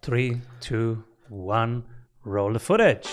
Three, two, one, roll the footage.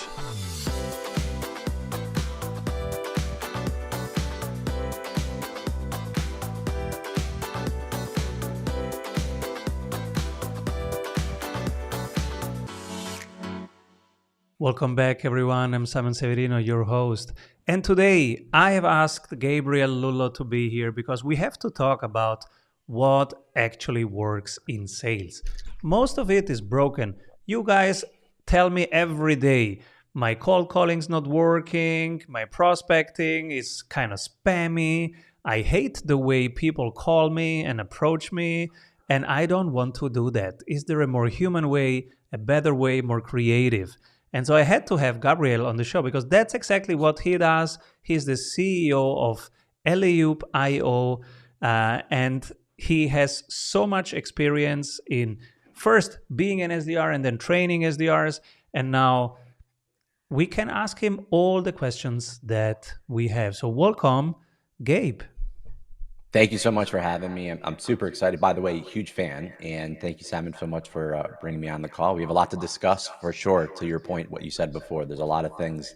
Welcome back, everyone. I'm Severino, your host. And today I have asked Gabriel Lullo to be here because we have to talk about what actually works in sales. Most of it is broken. You guys tell me every day my cold calling's not working, my prospecting is kind of spammy. I hate the way people call me and approach me, and I don't want to do that. Is there a more human way, a better way, more creative? And so I had to have Gabriel on the show because that's exactly what he does. He's the CEO of Eliup.io, and he has so much experience in first being an SDR and then training SDRs. And now we can ask him all the questions that we have. So welcome, Gabe. Thank you so much for having me. I'm super excited. By the way, huge fan. And thank you, Simon, so much for bringing me on the call. We have a lot to discuss for sure. To your point, what you said before, there's a lot of things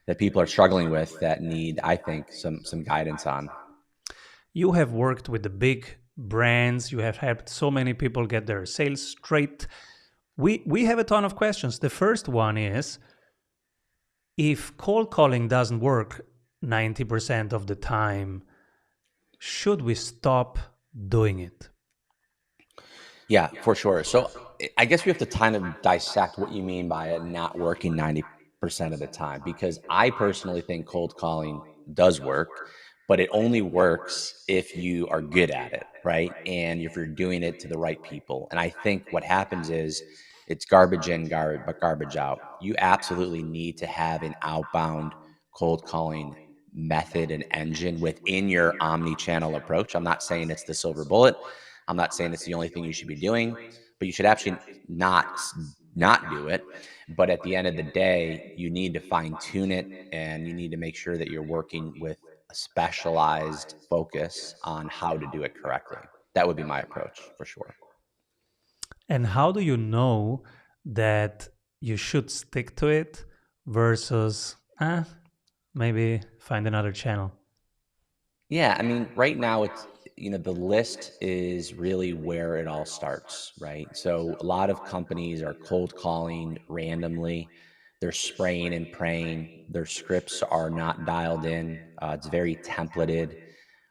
that people are struggling with that need, I think, some guidance on. You have worked with the big brands. You have helped so many people get their sales straight. We have a ton of questions. The first one is, if cold calling doesn't work 90% of the time, should we stop doing it? Yeah, for sure. So I guess we have to kind of dissect what you mean by it not working 90% of the time, because I personally think cold calling does work, but it only works if you are good at it, right? And if you're doing it to the right people. And I think what happens is it's garbage in, but garbage out. You absolutely need to have an outbound cold calling method and engine within your omni-channel approach. I'm not saying it's the silver bullet. I'm not saying it's the only thing you should be doing, but you should actually not do it. But at the end of the day, you need to fine tune it, and you need to make sure that you're working with a specialized focus on how to do it correctly. That would be my approach for sure. And how do you know that you should stick to it versus maybe find another channel? Yeah, I mean, right now the list is really where it all starts, right? So a lot of companies are cold calling randomly. They're spraying and praying. Their scripts are not dialed in. It's very templated.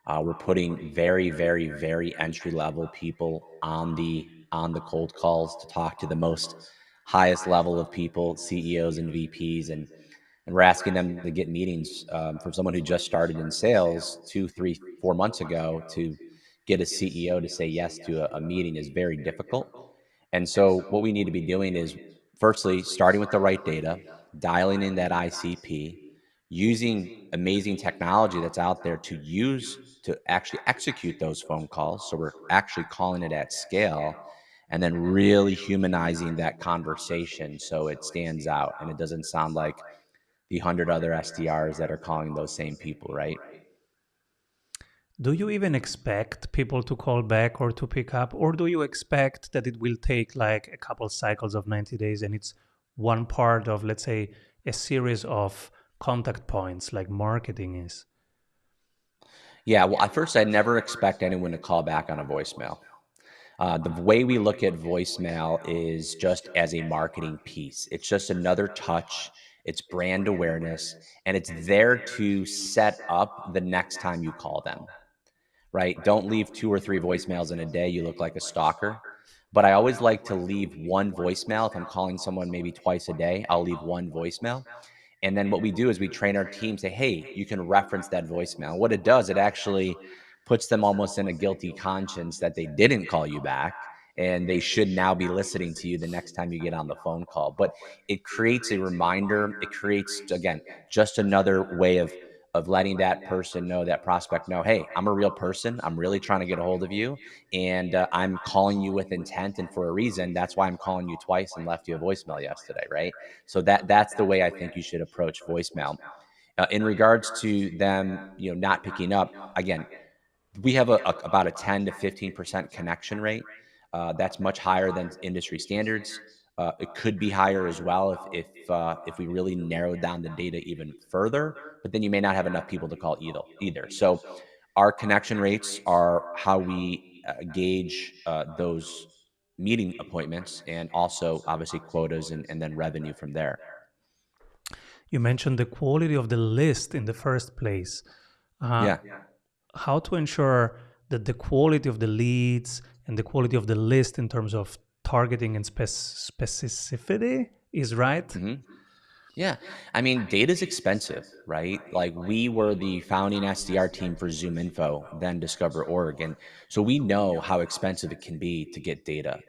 We're putting very, very, very entry level people on the cold calls to talk to the most highest level of people, CEOs and VPs, and we're asking them to get meetings from someone who just started in sales 2, 3, 4 months ago. To get a CEO to say yes to a meeting is very difficult. And so what we need to be doing is firstly starting with the right data, dialing in that ICP, using amazing technology that's out there to use to actually execute those phone calls. So we're actually calling it at scale, and then really humanizing that conversation so it stands out and it doesn't sound like the 100 other SDRs that are calling those same people, right? Do you even expect people to call back or to pick up? Or do you expect that it will take like a couple cycles of 90 days and it's one part of, let's say, a series of contact points like marketing is? Yeah, well, at first, I never expect anyone to call back on a voicemail. The way we look at voicemail is just as a marketing piece. It's just another touch. It's brand awareness, and it's there to set up the next time you call them, right? Don't leave 2 or 3 voicemails in a day. You look like a stalker. But I always like to leave one voicemail. If I'm calling someone maybe twice a day, I'll leave one voicemail. And then what we do is we train our team, say, hey, you can reference that voicemail. What it does, it actually puts them almost in a guilty conscience that they didn't call you back, and they should now be listening to you the next time you get on the phone call. But it creates a reminder. It creates, again, just another way of letting that person know, that prospect know, hey, I'm a real person. I'm really trying to get a hold of you, and I'm calling you with intent and for a reason. That's why I'm calling you twice and left you a voicemail yesterday, right? So that's the way I think you should approach voicemail. In regards to them, not picking up, again, we have about a 10 to 15% connection rate. That's much higher than industry standards. It could be higher as well if we really narrowed down the data even further. But then you may not have enough people to call either. So our connection rates are how we gauge those meeting appointments, and also obviously quotas, and then revenue from there. You mentioned the quality of the list in the first place. Uh, Yeah. how to ensure that the quality of the leads and the quality of the list in terms of targeting and specificity is right? hmm Yeah. I mean, data's expensive, right? Like, we were the founding SDR team for Zoom Info, then Discover Org. And so we know how expensive it can be to get data.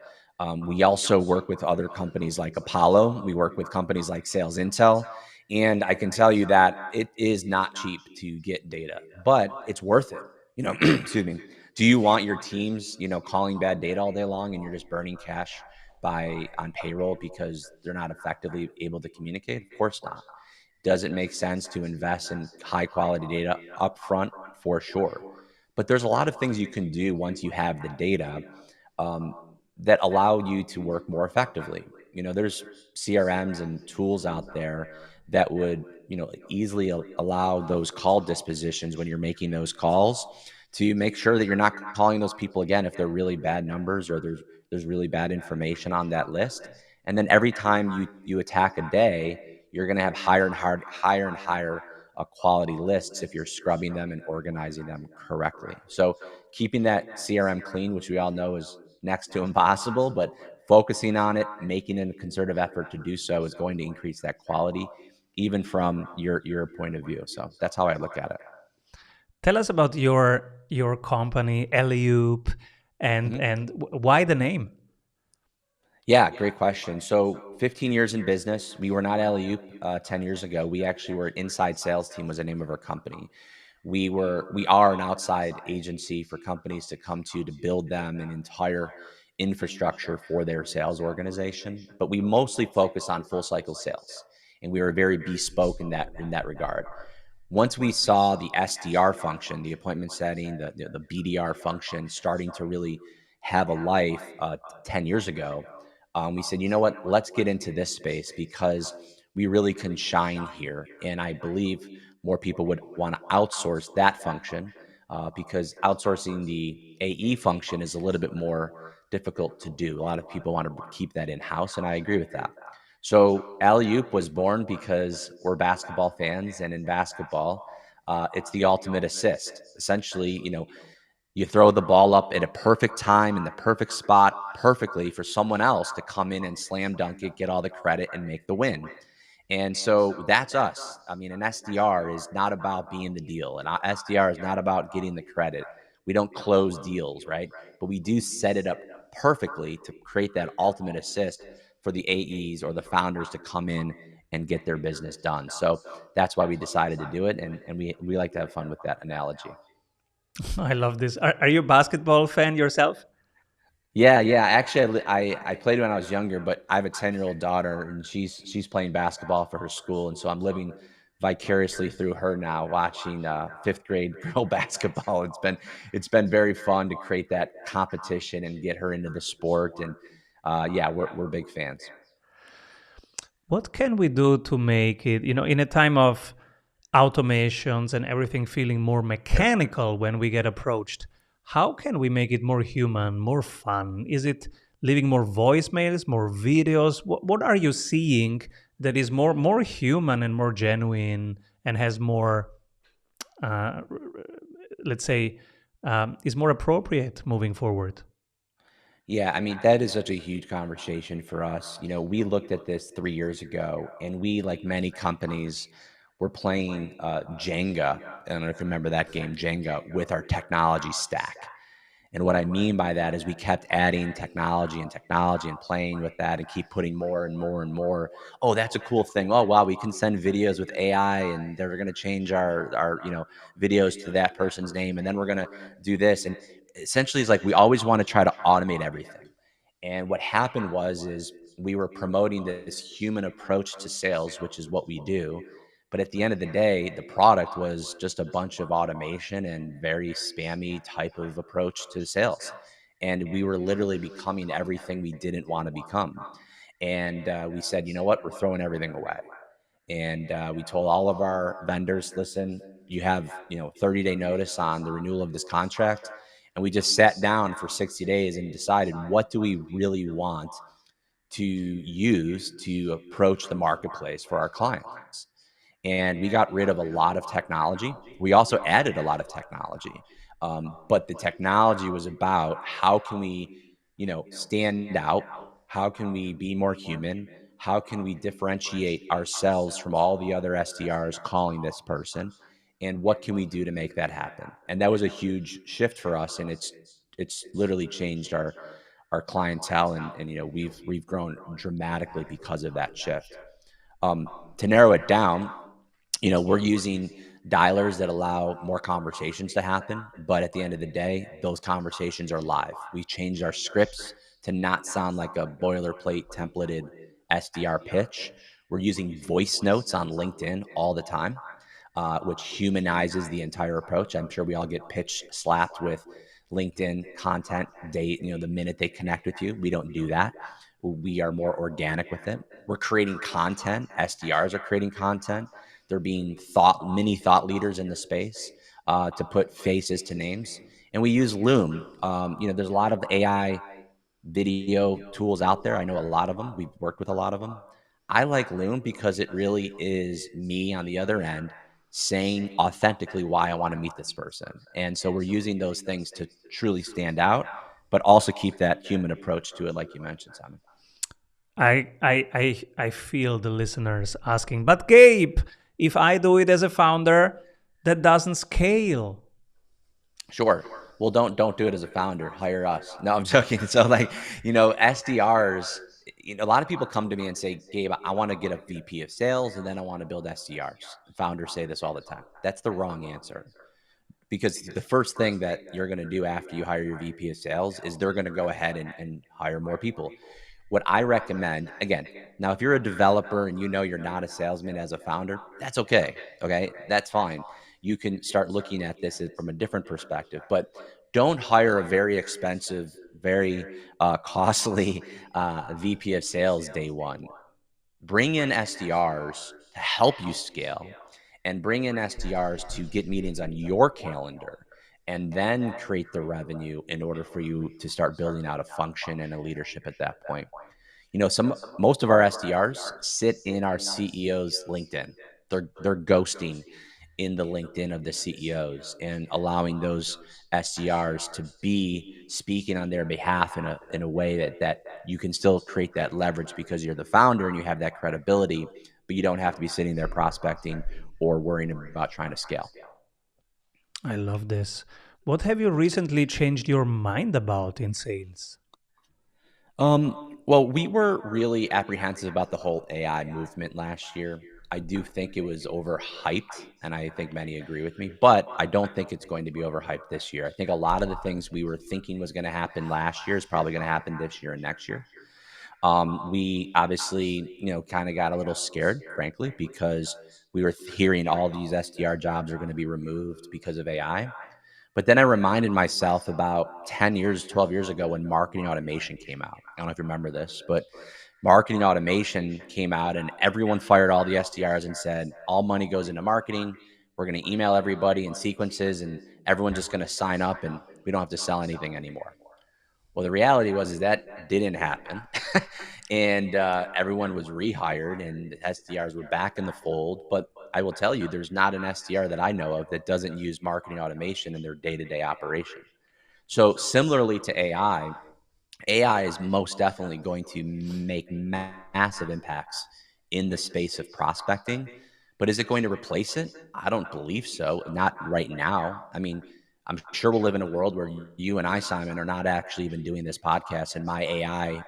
We also work with other companies like Apollo. We work with companies like Sales Intel. And I can tell you that it is not cheap to get data, but it's worth it. Excuse me. Do you want your teams, calling bad data all day long, and you're just burning cash by on payroll because they're not effectively able to communicate? Of course not. Does it make sense to invest in high quality data upfront? For sure. But there's a lot of things you can do once you have the data, um, that allow you to work more effectively. There's CRMs and tools out there that would, easily allow those call dispositions when you're making those calls, to make sure that you're not calling those people again if they're really bad numbers, or there's really bad information on that list. And then every time you attack a day, you're going to have higher and higher quality lists if you're scrubbing them and organizing them correctly. So keeping that CRM clean, which we all know is next to impossible, but focusing on it, making a concerted effort to do so, is going to increase that quality, even from your point of view. So that's how I look at it. Tell us about your company, Eliup, and Mhm. why the name? Yeah, great question. So 15 years in business. We were not alley oop 10 years ago. We actually were inside sales team was the name of our company. We are an outside agency for companies to come to build them an entire infrastructure for their sales organization. But we mostly focus on full cycle sales. And we are very bespoke in that regard. Once we saw the SDR function, the appointment setting, the BDR function starting to really have a life 10 years ago, we said, you know what, let's get into this space because we really can shine here. And I believe more people would want to outsource that function, because outsourcing the AE function is a little bit more difficult to do. A lot of people want to keep that in house, and I agree with that. So Alley Oop was born because we're basketball fans, and in basketball, it's the ultimate assist. Essentially, you throw the ball up at a perfect time in the perfect spot perfectly for someone else to come in and slam dunk it, get all the credit, and make the win. And so that's us. I mean, an SDR is not about being the deal, and SDR is not about getting the credit. We don't close deals, right? But we do set it up perfectly to create that ultimate assist for the AEs or the founders to come in and get their business done. So that's why we decided to do it, and we like to have fun with that analogy. I love this. Are you a basketball fan yourself? Yeah, yeah. Actually, I played when I was younger, but I have a 10-year-old daughter, and she's playing basketball for her school, and so I'm living vicariously through her now, watching fifth grade girl basketball. It's been very fun to create that competition and get her into the sport, and yeah, we're big fans. What can we do to make it, in a time of automations and everything feeling more mechanical when we get approached? How can we make it more human, more fun? Is it leaving more voicemails, more videos? What are you seeing that is more human and more genuine and has more, uh, let's say, is more appropriate moving forward? Yeah, I mean, that is such a huge conversation for us. We looked at this 3 years ago, and we, like many companies, were playing Jenga. I don't know if you remember that game, Jenga, with our technology stack. And what I mean by that is we kept adding technology and playing with that and keep putting more and more and more. Oh, that's a cool thing. Oh, wow, we can send videos with AI, and they're going to change our videos to that person's name, and then we're going to do this. And essentially, it's like we always want to try to automate everything. And what happened is we were promoting this human approach to sales, which is what we do. But at the end of the day, the product was just a bunch of automation and very spammy type of approach to sales. and we were literally becoming everything we didn't want to become. And we said, you know what, we're throwing everything away. And we told all of our vendors, listen, you have 30-day notice on the renewal of this contract. And we just sat down for 60 days and decided, what do we really want to use to approach the marketplace for our clients? And we got rid of a lot of technology. We also added a lot of technology. But the technology was about, how can we, stand out? How can we be more human? How can we differentiate ourselves from all the other SDRs calling this person? And what can we do to make that happen? And that was a huge shift for us. And it's literally changed our clientele. And we've grown dramatically because of that shift. To narrow it down, we're using dialers that allow more conversations to happen. But at the end of the day, those conversations are live. We changed our scripts to not sound like a boilerplate templated SDR pitch. We're using voice notes on LinkedIn all the time, which humanizes the entire approach. I'm sure we all get pitch slapped with LinkedIn content the minute they connect with you. We don't do that. We are more organic with it. We're creating content. SDRs are creating content. They're being mini thought leaders in the space, to put faces to names. And we use Loom. There's a lot of AI video tools out there. I know a lot of them. We've worked with a lot of them. I like Loom because it really is me on the other end saying authentically why I want to meet this person. And so we're using those things to truly stand out, but also keep that human approach to it, like you mentioned, Simon. I feel the listeners asking, but Gabe, if I do it as a founder, that doesn't scale. Sure. Well, don't do it as a founder. Hire us. No, I'm joking. So SDRs, a lot of people come to me and say, Gabe, I want to get a VP of sales and then I want to build SDRs. Founders say this all the time. That's the wrong answer. Because the first thing that you're going to do after you hire your VP of sales is they're going to go ahead and hire more people. What I recommend, again, now, if you're a developer and you're not a salesman as a founder, that's okay. Okay. That's fine. You can start looking at this from a different perspective, but don't hire a very expensive, very costly VP of sales day one. Bring in SDRs to help you scale, and bring in SDRs to get meetings on your calendar, and then create the revenue in order for you to start building out a function and a leadership at that point. Most of our SDRs sit in our CEO's LinkedIn. They're ghosting in the LinkedIn of the CEOs and allowing those SDRs to be speaking on their behalf in a way that you can still create that leverage because you're the founder and you have that credibility, but you don't have to be sitting there prospecting or worrying about trying to scale. I love this. What have you recently changed your mind about in sales? Well, we were really apprehensive about the whole AI movement last year. I do think it was overhyped, and I think many agree with me, but I don't think it's going to be overhyped this year. I think a lot of the things we were thinking was going to happen last year is probably going to happen this year and next year. We obviously, kind of got a little scared, frankly, because we were hearing all these SDR jobs are going to be removed because of AI. But then I reminded myself about 10 years, 12 years ago when marketing automation came out. I don't know if you remember this, but marketing automation came out and everyone fired all the SDRs and said, all money goes into marketing. We're going to email everybody in sequences and everyone's just going to sign up and we don't have to sell anything anymore. Well, the reality was is that didn't happen. And everyone was rehired and SDRs were back in the fold. But I will tell you, there's not an SDR that I know of that doesn't use marketing automation in their day-to-day operation. So similarly to AI is most definitely going to make massive impacts in the space of prospecting. But is it going to replace it? I don't believe so. Not right now. I mean, I'm sure we'll live in a world where you and I, Simon, are not actually even doing this podcast and my AI,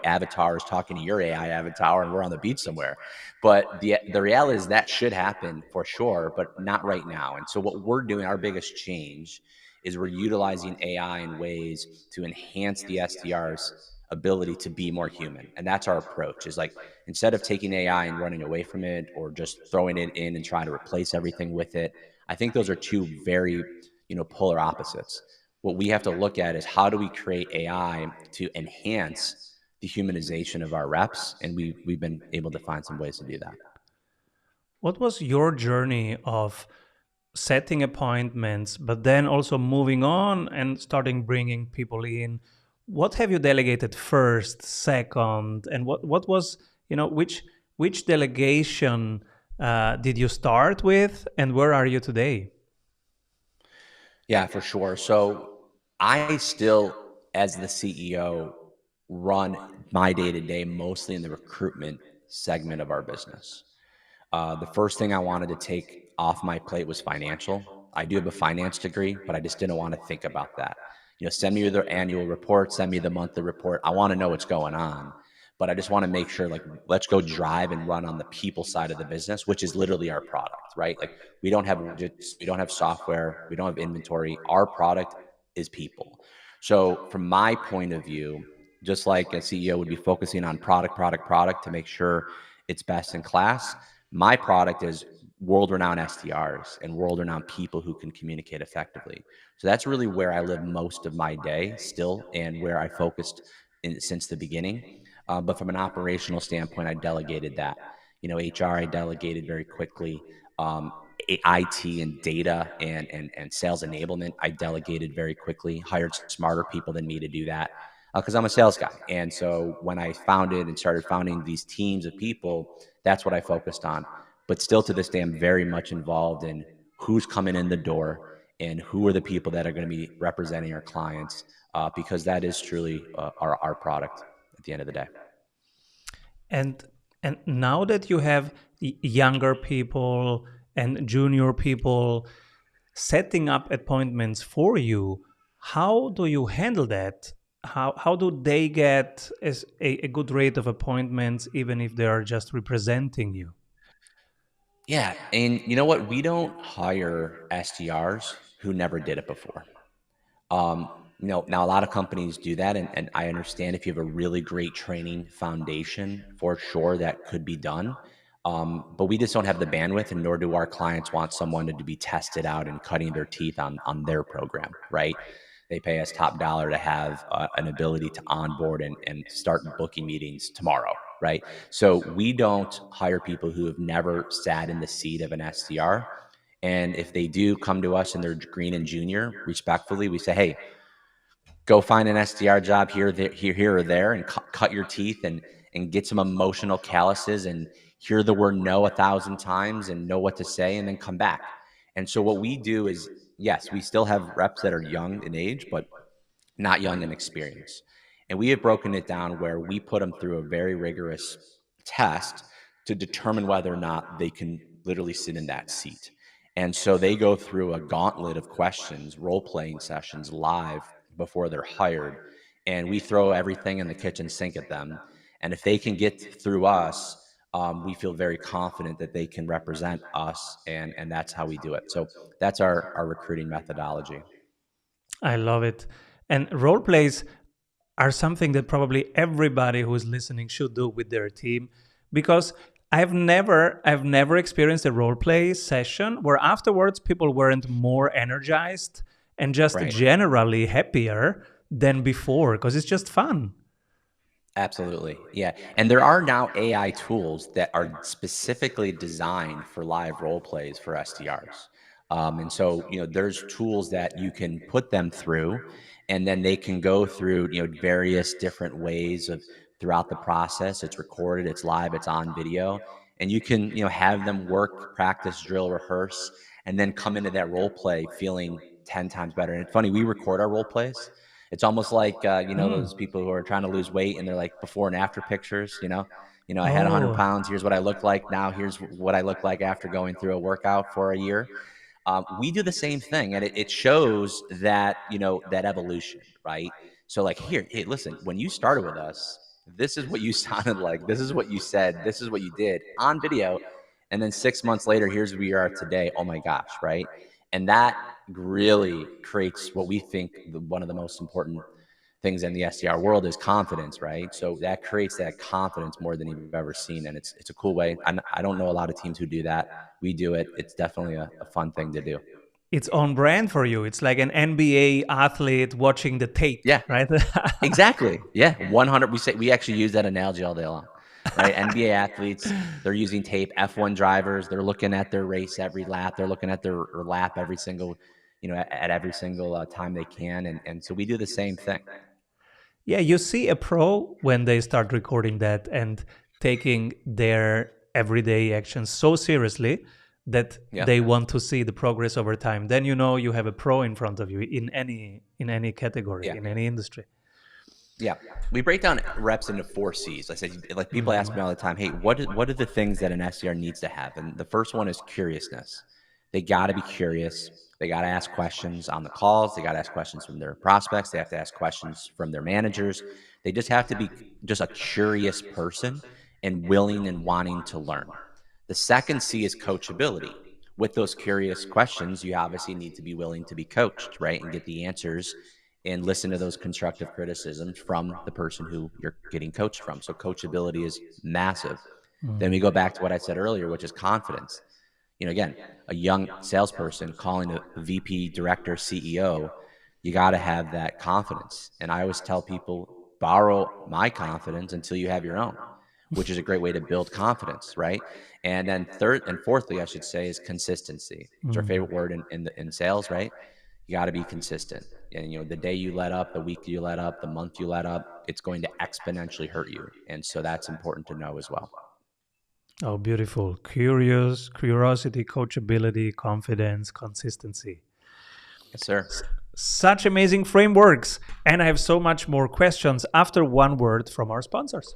avatar is talking to your AI avatar and we're on the beach somewhere. But the reality is that should happen for sure, but not right now. And so what we're doing, our biggest change is we're utilizing AI in ways to enhance the SDR's ability to be more human. And that's our approach, is like, instead of taking AI and running away from it or just throwing it in and trying to replace everything with it, I think those are two very, polar opposites. What we have to look at is how do we create AI to enhance the humanization of our reps, and we've been able to find some ways to do that. What was your journey of setting appointments, but then also moving on and starting bringing people in? What have you delegated first, second, and what was, which delegation did you start with, and where are you today? Yeah, for sure. So I still, as the CEO, run my day to day mostly in the recruitment segment of our business. The first thing I wanted to take off my plate was financial. I do have a finance degree, but I just didn't want to think about that. Send me the annual report, send me the monthly report. I want to know what's going on, but I just want to make sure, like, let's go drive and run on the people side of the business, which is literally our product, right? Like, we don't have widgets, we don't have software, we don't have inventory. Our product is people. So, from my point of view, just like a CEO would be focusing on product, product, product to make sure it's best in class, my product is world renowned SDRs and world renowned people who can communicate effectively. So that's really where I live most of my day still, and where I focused since the beginning. But from an operational standpoint, I delegated that. HR, I delegated very quickly. Um, IT and data and sales enablement, I delegated very quickly, hired smarter people than me to do that because I'm a sales guy. And so when I founded and started founding these teams of people, that's what I focused on. But still to this day, I'm very much involved in who's coming in the door and who are the people that are going to be representing our clients, because that is truly our product at the end of the day. And now that you have younger people and junior people setting up appointments for you, how do you handle that? How do they get a good rate of appointments even if they are just representing you? Yeah. And you know what? We don't hire SDRs who never did it before. Um, now a lot of companies do that, and I understand if you have a really great training foundation, for sure that could be done. But we just don't have the bandwidth, and nor do our clients want someone to be tested out and cutting their teeth on their program, right? They pay us top dollar to have an ability to onboard and start booking meetings tomorrow, right? So we don't hire people who have never sat in the seat of an SDR. And if they do come to us and they're green and junior, respectfully, we say, hey, go find an SDR job here, there, here or there, and cut your teeth and get some emotional calluses and hear the word no 1,000 times and know what to say, and then come back. And so what we do is, yes, we still have reps that are young in age, but not young in experience. And we have broken it down where we put them through a very rigorous test to determine whether or not they can literally sit in that seat. And so they go through a gauntlet of questions, role playing sessions live before they're hired. And we throw everything in the kitchen sink at them. And if they can get through us, we feel very confident that they can represent us. And that's how we do it. So that's our recruiting methodology. I love it. And role plays are something that probably everybody who is listening should do with their team, because I've never experienced a role play session where afterwards people weren't more energized and just Right. generally happier than before, because it's just fun. Absolutely. Yeah. And there are now AI tools that are specifically designed for live role plays for SDRs. And so, there's tools that you can put them through, and then they can go through, various different ways of throughout the process. It's recorded, it's live, it's on video, and you can, have them work, practice, drill, rehearse, and then come into that role play feeling 10 times better. And it's funny, we record our role plays. It's almost like, Mm. those people who are trying to lose weight and they're like before and after pictures. I had 100 Oh. pounds. Here's what I looked like. Now here's what I look like after going through a workout for a year. We do the same thing, and it shows that, that evolution, right? So, like, here, hey, listen, when you started with us, this is what you sounded like. This is what you said. This is what you did on video. And then 6 months later, here's where we are today. Oh my gosh, right? And that really creates what we think one of the most important things in the SDR world is confidence, right? So that creates that confidence more than you've ever seen, and it's a cool way. I don't know a lot of teams who do that. We do it. It's definitely a fun thing to do. it's on brand for you. It's like an NBA athlete watching the tape, Yeah, right? exactly. Yeah, 100. We actually use that analogy all day long, right? NBA athletes, they're using tape. F1 drivers, they're looking at their race every lap. They're looking at their lap every single, at every single time they can, and so we do the same thing. Yeah, you see a pro when they start recording that and taking their everyday actions so seriously that Yep. they want to see the progress over time. Then you know you have a pro in front of you in any category, Yeah. in any industry. Yeah. We break down reps into 4 C's. I said, like, people ask me all the time, "Hey, what are the things that an SDR needs to have?" And the first one is curiousness. They got to be curious. They got to ask questions on the calls. They got to ask questions from their prospects. They have to ask questions from their managers. They just have to be just a curious person and willing and wanting to learn. The second C is coachability. With those curious questions, you obviously need to be willing to be coached, right? And get the answers and listen to those constructive criticisms from the person who you're getting coached from. So coachability is massive. Then we go back to what I said earlier, which is confidence. Again, a young salesperson calling a VP, director, CEO, you got to have that confidence. And I always tell people, borrow my confidence until you have your own, which is a great way to build confidence, right? And then third and fourthly, I should say, is consistency. It's our favorite word in sales, right? You got to be consistent. And the day you let up, the week you let up, the month you let up, it's going to exponentially hurt you. And so that's important to know as well. Oh, beautiful. Curiosity, coachability, confidence, consistency. Yes, sir. Such amazing frameworks. And I have so much more questions after one word from our sponsors.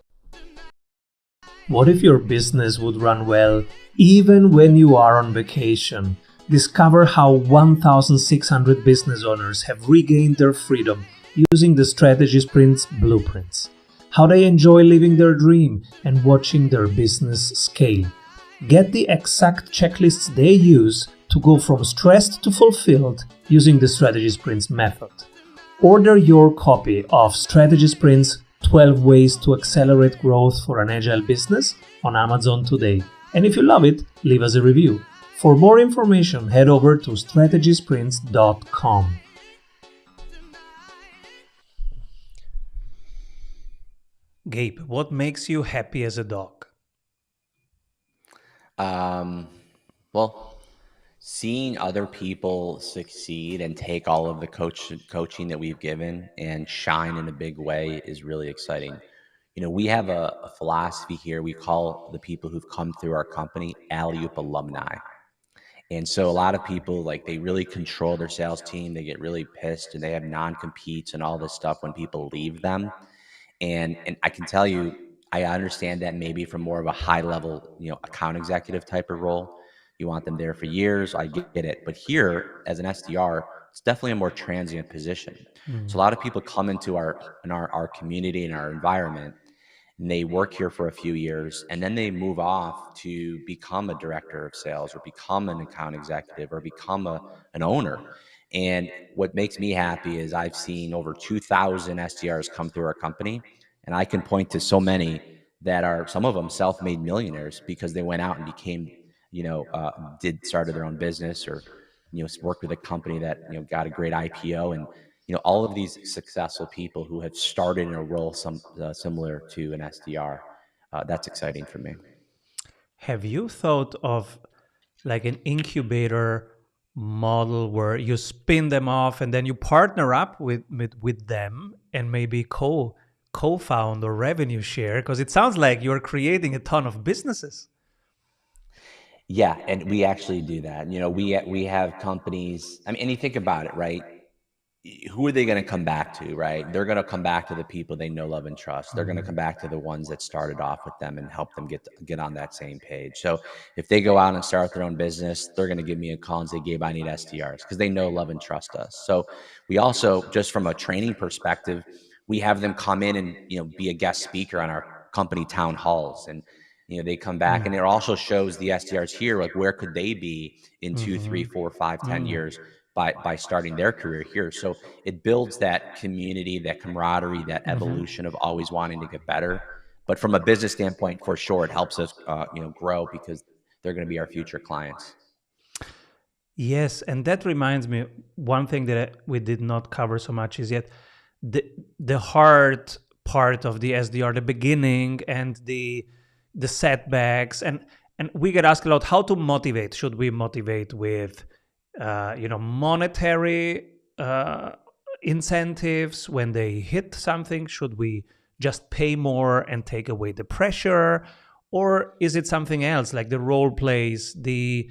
What if your business would run well even when you are on vacation? Discover how 1,600 business owners have regained their freedom using the Strategy Sprints blueprints. How they enjoy living their dream and watching their business scale. Get the exact checklists they use to go from stressed to fulfilled using the Strategy Sprints method. Order your copy of Strategy Sprints 12 Ways to Accelerate Growth for an Agile Business on Amazon today. And if you love it, leave us a review. For more information, head over to strategysprints.com. Gabe, what makes you happy as a dog? Um, well, seeing other people succeed and take all of the coaching that we've given and shine in a big way is really exciting. We have a philosophy here. We call the people who've come through our company alley-oop alumni. And so a lot of people, like, they really control their sales team. They get really pissed and they have non-competes and all this stuff when people leave them. And I can tell you, I understand that maybe from more of a high level, account executive type of role. You want them there for years. I get it. But here, as an SDR, it's definitely a more transient position. So a lot of people come into our community and our environment, and they work here for a few years, and then they move off to become a director of sales or become an account executive or become an owner. And what makes me happy is I've seen over 2,000 SDRs come through our company, and I can point to so many that are, some of them, self-made millionaires because they went out and became, started their own business, or worked with a company that got a great IPO. And all of these successful people who have started in a role similar to an SDR. That's exciting for me. Have you thought of like an incubator model where you spin them off and then you partner up with them and maybe co-found or revenue share? Because it sounds like you're creating a ton of businesses. Yeah, and we actually do that. We have companies. I mean, and you think about it, right? Who are they going to come back to, right? They're going to come back to the people they know, love, and trust. They're going to come back to the ones that started off with them and help them get on that same page. So if they go out and start their own business, they're going to give me a call and say, "Gabe, I need SDRs," because they know, love, and trust us. So we also, just from a training perspective, we have them come in and be a guest speaker on our company town halls. And they come back, and it also shows the SDRs here, like, where could they be in 2, 3, 4, 5, 10 years by starting their career here. So it builds that community, that camaraderie, that evolution of always wanting to get better. But from a business standpoint, for sure, it helps us grow because they're going to be our future clients. Yes, and that reminds me, one thing that we did not cover so much is yet the the hard part of the SDR, the beginning and the setbacks, and we get asked a lot how to motivate. Should we motivate with monetary incentives when they hit something? Should we just pay more and take away the pressure, or is it something else like the role plays, the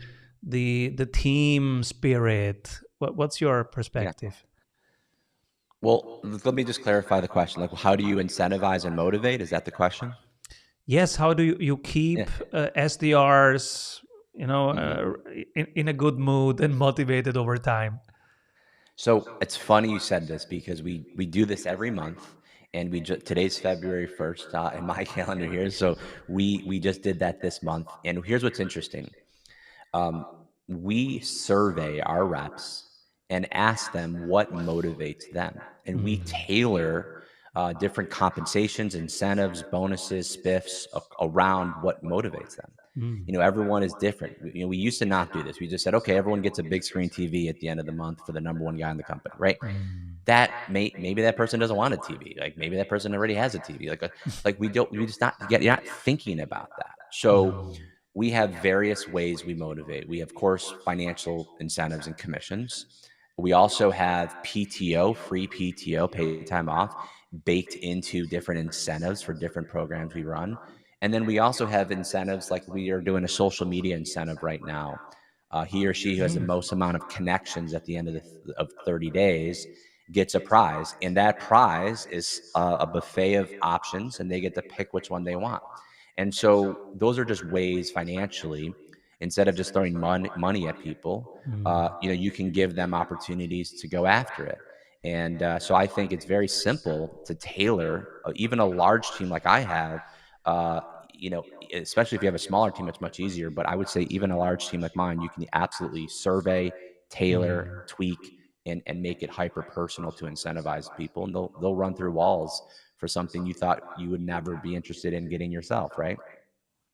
team spirit? What's your Yeah. perspective? Well, let me just clarify the question. Like, how do you incentivize and motivate? Is that the question? Yes, how do you Yeah. keep SDRs, Mhm. in a good mood and motivated over time? So it's funny you said this because we do this every month, and today's February 1st in my calendar here. So we just did that this month, and here's what's interesting. Um, we survey our reps and ask them what motivates them, and we Mm. tailor different compensations, incentives, bonuses, spiffs around what motivates them. Mm. Everyone is different. We used to not do this. We just said, okay, everyone gets a big screen TV at the end of the month for the number one guy in the company, right? Mm. Maybe that person doesn't want a TV. Like maybe that person already has a TV. Like we just not get you're not thinking about that. So Mm. we have various ways we motivate. We have, of course, financial incentives and commissions. We also have PTO, free PTO, paid time off, baked into different incentives for different programs we run. And then we also have incentives like we are doing a social media incentive right now. He or she who has the most amount of connections at the end of 30 days gets a prize. And that prize is a buffet of options, and they get to pick which one they want. And so those are just ways financially, instead of just throwing money at people, you can give them opportunities to go after it. And so I think it's very simple to tailor even a large team like I have. Uh, Especially if you have a smaller team, it's much easier. But I would say even a large team like mine, you can absolutely survey, tailor, Mm. tweak, and make it hyper personal to incentivize people, and they'll run through walls for something you thought you would never be interested in getting yourself, right?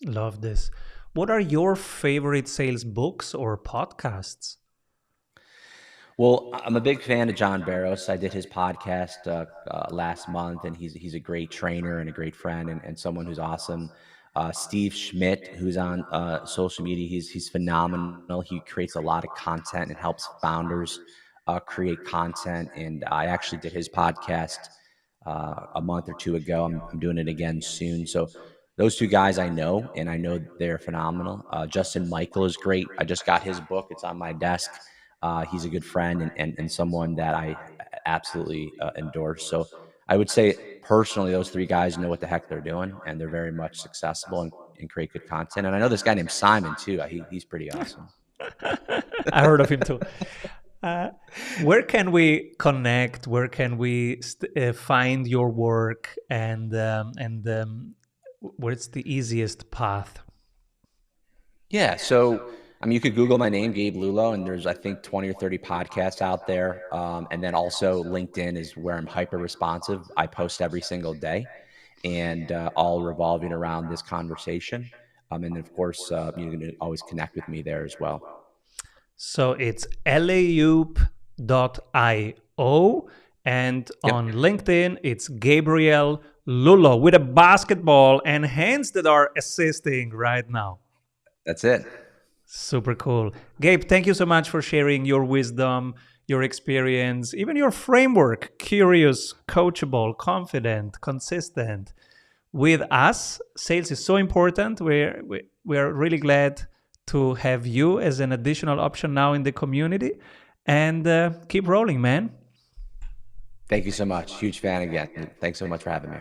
Love this. What are your favorite sales books or podcasts? Well, I'm a big fan of John Barros. I did his podcast last month, and he's a great trainer and a great friend, and someone who's awesome. Steve Schmidt, who's on social media, he's phenomenal. He creates a lot of content and helps founders create content. And I actually did his podcast a month or two ago. I'm doing it again soon. So those two guys I know, and I know they're phenomenal. Justin Michael is great. I just got his book. It's on my desk. He's a good friend, and someone that I absolutely endorse. So I would say personally, those three guys know what the heck they're doing, and they're very much successful and create good content. And I know this guy named Simon too. He's pretty awesome. I heard of him too. Uh, where can we connect? Where can we find your work, and where's the easiest path? Yeah. So, I mean, you could Google my name, Gabe Lullo, and there's, I think, 20 or 30 podcasts out there. And then also LinkedIn is where I'm hyper responsive. I post every single day, and all revolving around this conversation. And then, of course, you can always connect with me there as well. So it's laup.io, and Yep. on LinkedIn it's Gabriel Lullo with a basketball and hands that are assisting right now. That's it. Super cool. Gabe, thank you so much for sharing your wisdom, your experience, even your framework. Curious, coachable, confident, consistent. With us, sales is so important. We're really glad to have you as an additional option now in the community. And keep rolling, man. Thank you so much. Huge fan again. Thanks so much for having me.